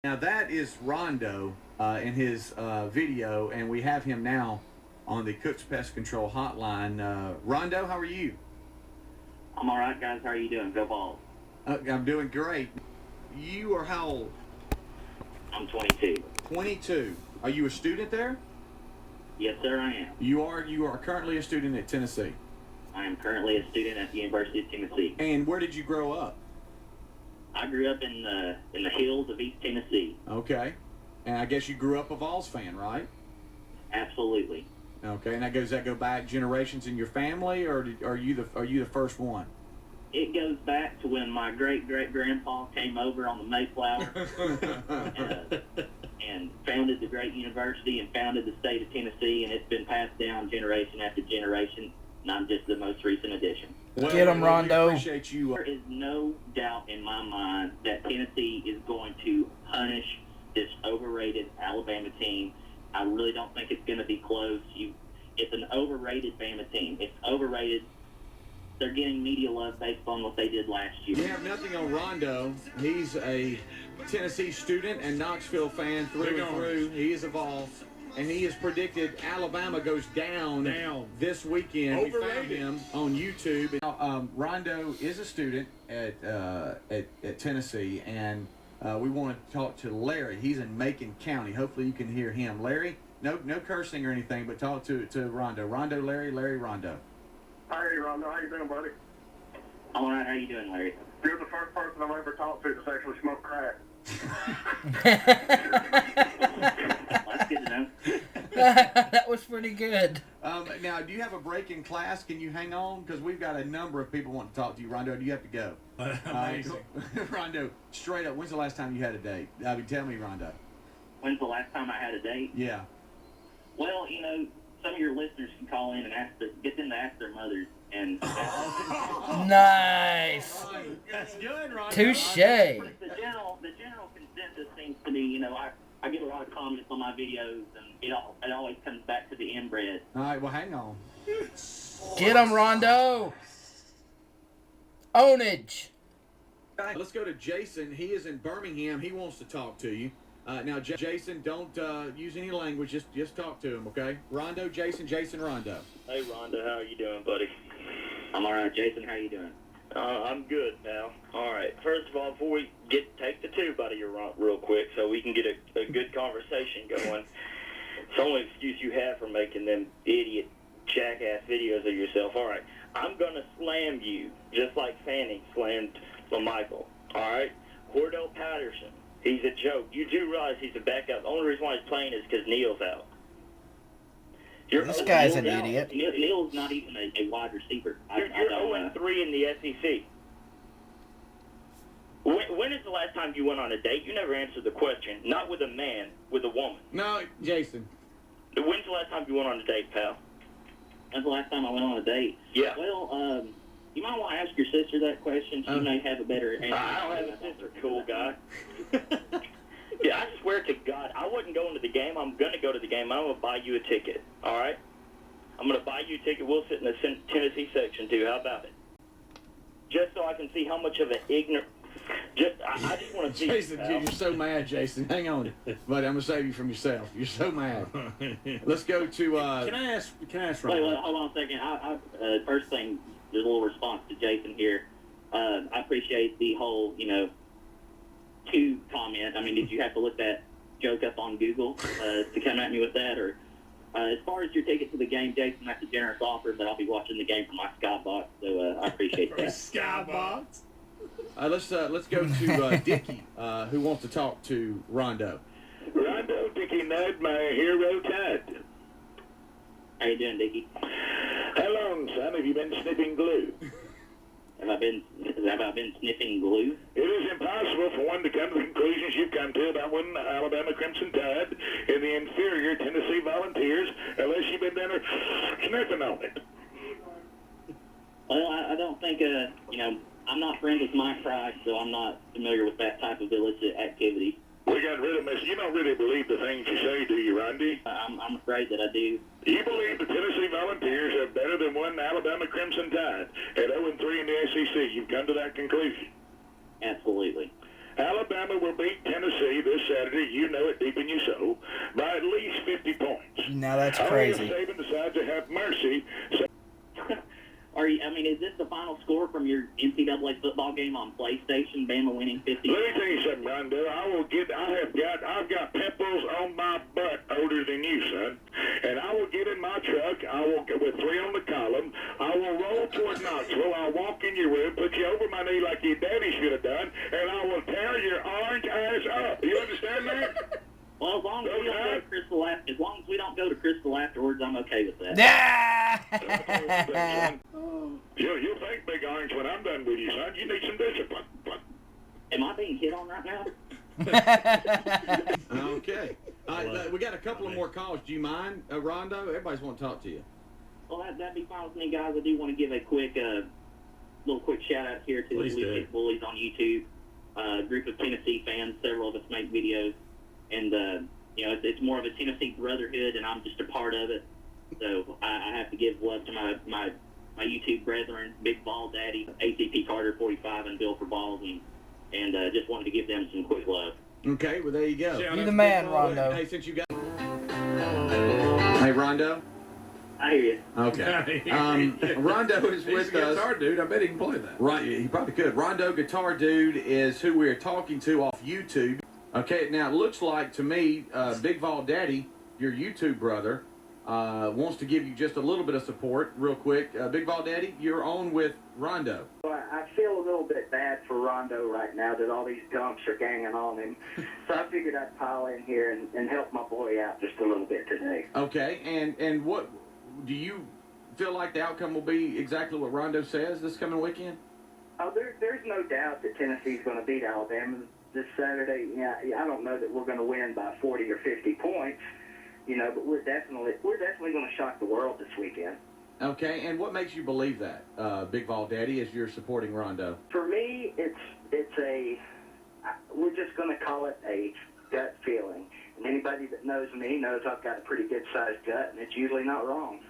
Now that is Rondo in his video, and we have him now on the Cook's Pest Control Hotline. Rondo, how are you? I'm all right, guys. How are you doing? Go Balls. I'm doing great. You are how old? I'm 22. 22. Are you a student there? Yes, sir, I am. You are currently a student at Tennessee. I am currently a student at the University of Tennessee. And where did you grow up? I grew up in the hills of East Tennessee. Okay. And I guess you grew up a Vols fan, right? Absolutely. Okay. And does that go back generations in your family, or are you the first one? It goes back to when my great-great-grandpa came over on the Mayflower and founded the great university and founded the state of Tennessee, and it's been passed down generation after generation, and I'm just the most recent addition. Well, get him, Rondo. We appreciate you. There is no doubt in my mind that Tennessee is going to punish this overrated Alabama team. I really don't think it's going to be close. It's an overrated Bama team. It's overrated. They're getting media love based on what they did last year. We have nothing on Rondo. He's a Tennessee student and Knoxville fan through and through. He is a Vol, and he has predicted Alabama goes down this weekend. Overrated. We found him on YouTube. Now, Rondo is a student at Tennessee, and we want to talk to Larry. He's in Macon County. Hopefully you can hear him. Larry, no cursing or anything, but talk to Rondo. Rondo, Larry, Rondo. Hey, Rondo, how you doing, buddy? I'm all right. How you doing, Larry? You're the first person I've ever talked to that's actually smoked crack. That's good to know. That was pretty good. Now, do you have a break in class? Can you hang on? Because we've got a number of people wanting to talk to you. Rondo, do you have to go? Amazing. Rondo, straight up, when's the last time you had a date? I mean, tell me, Rondo. When's the last time I had a date? Yeah. Well, some of your listeners can call in and get them to ask their mothers. And Nice. That's good, Rondo. Touche. the general consensus seems to be, I get a lot of comments on my videos, and it always comes back to the inbred. All right, well, hang on. Get him, Rondo. Ownage. Let's go to Jason. He is in Birmingham. He wants to talk to you. Now, Jason, don't use any language. Just talk to him, okay? Rondo, Jason, Rondo. Hey, Rondo, how are you doing, buddy? I'm all right, Jason. How you doing? I'm good now. All right. First of all, before we take the tube out of your rump real quick so we can get a good conversation going, it's the only excuse you have for making them idiot, jackass videos of yourself. All right. I'm going to slam you just like Fanning slammed LaMichael. All right? Cordell Patterson, he's a joke. You do realize he's a backup. The only reason why he's playing is because Neal's out. This guy's an idiot. Neal's not even a wide receiver. You're 0-3 in the SEC. When is the last time you went on a date? You never answered the question. Not with a man, with a woman. No, Jason. When's the last time you went on a date, pal? When's the last time I went on a date? Yeah. Well, you might want to ask your sister that question. She may have a better answer. I don't have a sister, cool guy. Yeah, I swear to God, I wasn't going to the game. I'm going to go to the game. I'm going to buy you a ticket, all right? I'm going to buy you a ticket. We'll sit in the Tennessee section, too. How about it? Just so I can see how much of an ignorant... I just want to see... Jason, you're so mad, Jason. Hang on. But I'm going to save you from yourself. You're so mad. Let's go to... Can I ask Wait, Rondo? hold on a second. First thing, there's a little response to Jason here. I appreciate the whole, two comment. I mean, did you have to look that joke up on Google to come at me with that? Or as far as your ticket to the game, Jason, that's a generous offer, but I'll be watching the game from my Skybox, so I appreciate that. Skybox. Let's go to Dickie, who wants to talk to Rondo. Rondo, Dickie Ned, my hero Ted. How you doing, Dickie? How long, son, have you been sniffing glue? Have I been sniffing glue? It is impossible for one to come to the conclusions you've come to about winning the Alabama Crimson Tide in the inferior Tennessee Volunteers unless you've been down there sniffing on it. Well, I don't think, I'm not friends with Mike Price, so I'm not familiar with that type of illicit activity. We got rid of this. You don't really believe the things you say, do you, Rondi? I'm afraid that I do. You believe the Tennessee Volunteers are better than one Alabama Crimson Tide at 0-3 in the SEC. You've come to that conclusion. Absolutely. Alabama will beat Tennessee this Saturday, you know it deep in your soul, by at least 50 points. Now that's crazy. Saban decides to have mercy. So is this the final score from your NCAA football game on PlayStation? Bama winning 50? let me tell you something, Rondo. I've got pimples on my butt older than you, son. And I will get in my truck. I will get with 3 on the column. I will roll toward Knoxville. I'll walk in your room, put you over my knee like your daddy should have done, and I will tear your orange ass up. You understand that? Well, as long as we don't go to Crystal afterwards, I'm okay with that. Yeah. You'll think big orange when I'm done with you, son. You need some discipline. Am I being hit on right now? Okay. We got a couple of more calls. Do you mind, Rondo? Everybody's want to talk to you. Well, that'd be fine with me, guys. I do want to give a quick, little quick shout out here to the Blue Tick Bullies on YouTube. A group of Tennessee fans. Several of us make videos, and it's more of a Tennessee brotherhood, and I'm just a part of it. So I have to give love to my YouTube brethren, Big Ball Daddy, ACP Carter 45, and Bill for Balls, and just wanted to give them some quick love. Okay, well, there you go. You're the man, Rondo. Hey, since you got... Hey, Rondo? I hear you. Okay. Rondo is with He's a us. guitar dude. I bet he can play that. Right, he probably could. Rondo Guitar Dude is who we're talking to off YouTube. Okay, now it looks like to me, Big Vol Daddy, your YouTube brother, wants to give you just a little bit of support real quick. Big Vol Daddy, you're on with Rondo. Well, I feel a little bit bad for Rondo right now that all these dumps are ganging on him. So I figured I'd pile in here and help my boy out just a little bit today. Okay, and what do you feel like the outcome will be exactly what Rondo says this coming weekend? Oh, there's no doubt that Tennessee's going to beat Alabama this Saturday. Yeah, I don't know that we're going to win by 40 or 50 points, but we're definitely going to shock the world this weekend. Okay, and what makes you believe that, Big Vol Daddy, as you're supporting Rondo? For me, we're just going to call it a gut feeling. And anybody that knows me knows I've got a pretty good-sized gut, and it's usually not wrong.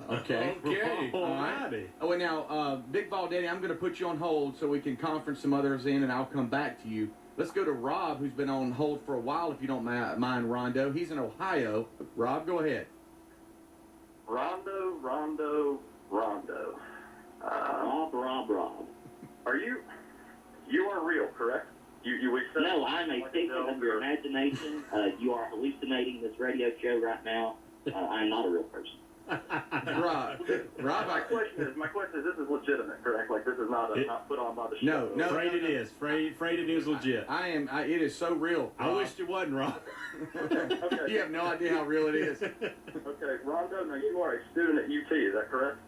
Okay. Okay. All right. Oh, and now, Big Vol Daddy, I'm going to put you on hold so we can conference some others in, and I'll come back to you. Let's go to Rob, who's been on hold for a while, if you don't mind, Rondo. He's in Ohio. Rob, go ahead. Rondo. Rob. Are you are real, correct? We said No, I'm a figment of your imagination. You are hallucinating this radio show right now. I'm not a real person. Rob, my question is, this is legitimate, correct? Like, this is not put on by the show. No. Afraid it is. Afraid it is legit. It is so real. I wished it wasn't, Rob. Okay. You have no idea how real it is. Okay, Rondo, now you are a student at UT, is that correct?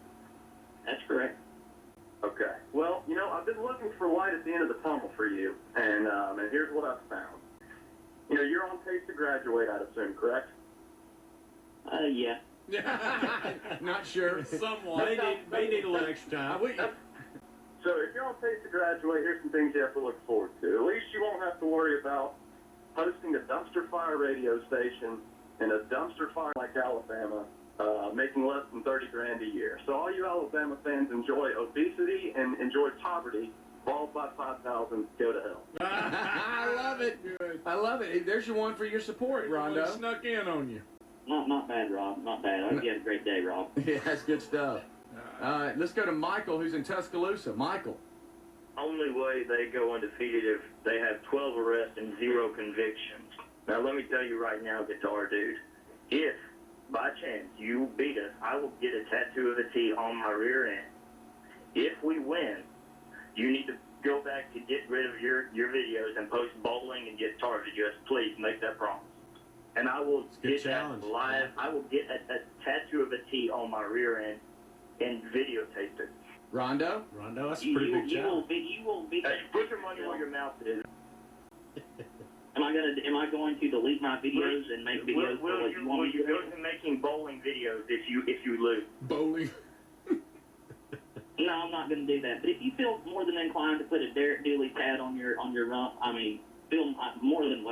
That's correct. Okay. Well, I've been looking for light at the end of the tunnel for you, and here's what I've found. You're on pace to graduate, I'd assume, correct? Yeah. Not sure. Somewhat. May need a little extra time. So if you're on pace to graduate, here's some things you have to look forward to. At least you won't have to worry about hosting a dumpster fire radio station in a dumpster fire like Alabama, making less than $30,000 a year. So all you Alabama fans enjoy obesity and enjoy poverty. Balled by 5,000, go to hell. I love it. I love it. There's your one for your support, Rondo. Snuck in on you. Not bad, Rob. Not bad. I hope you had a great day, Rob. Yeah, that's good stuff. All right, let's go to Michael, who's in Tuscaloosa. Michael. Only way they go undefeated if they have 12 arrests and 0 convictions. Now, let me tell you right now, guitar dude, if by chance you beat us, I will get a tattoo of a T on my rear end. If we win, you need to go back to get rid of your videos and post bowling and guitar videos. Please make that promise. And I will get that live. I will get a tattoo of a T on my rear end and videotape it. Rondo, that's a pretty big challenge. You will be. Hey, put your money where your mouth is. Am I going to delete my videos and make videos? Will you go to making bowling videos if you lose? bowling. No, I'm not going to do that. But if you feel more than inclined to put a Derek Dooley pad on your rump, you're more than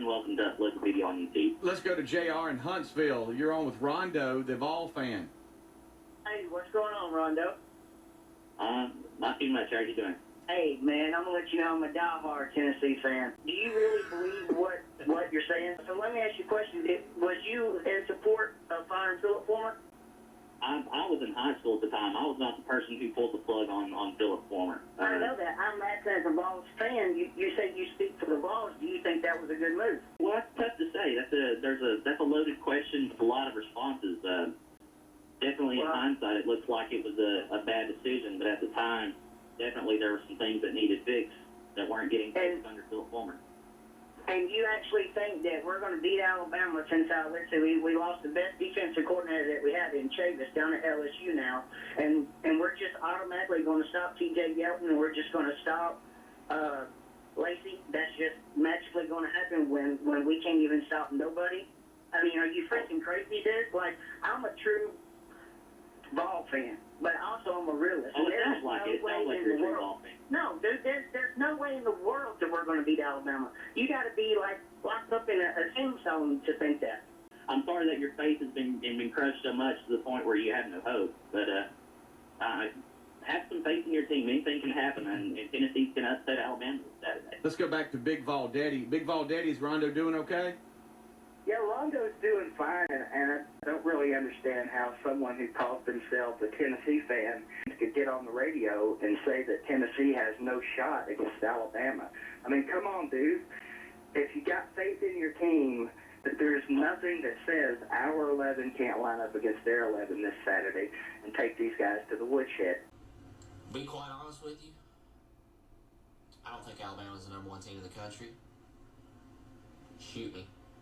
welcome to upload the video on YouTube. Let's go to JR in Huntsville. You're on with Rondo, the Vol fan. Hey, what's going on, Rondo? Not too much. How are you doing? Hey, man, I'm gonna let you know I'm a diehard Tennessee fan. Do you really believe what you're saying? So let me ask you a question. Was you in support of firing Philip Fulmer? I was in high school at the time. I was not the person who pulled the plug on Philip Fulmer. I know that. I'm asking as a Vols fan. You say you speak for the Vols. Do you think that was a good move? Well, that's tough to say. That's a loaded question with a lot of responses. Definitely in hindsight, it looks like it was a bad decision, but at the time, definitely there were some things that needed fixed that weren't getting fixed under Philip Fulmer. And you actually think that we're going to beat Alabama since let's say we lost the best defensive coordinator that we had in Chavis down at LSU now, and we're just automatically going to stop T.J. Yeldon, and we're just going to stop Lacey? That's just magically going to happen when we can't even stop nobody? I mean, are you freaking crazy, dude? Like, I'm a true ball fan, but also I'm a realist. Oh, it sounds like it. It sounds like you're a true ball fan. No, dude, there's no way in the world that we're going to beat Alabama. You got to be like locked up in a tombstone to think that. I'm sorry that your faith has been crushed so much to the point where you have no hope. But have some faith in your team. Anything can happen, and Tennessee's going to upset Alabama Saturday. Let's go back to Big Vol Daddy. Big Vol Daddy, is Rondo doing okay? Yeah, Rondo's doing fine, and I don't really understand how someone who calls themselves a Tennessee fan could get on the radio and say that Tennessee has no shot against Alabama. I mean, come on, dude. If you got faith in your team, that there's nothing that says our 11 can't line up against their 11 this Saturday and take these guys to the woodshed. Be quite honest with you, I don't think Alabama's the #1 team in the country. Shoot me.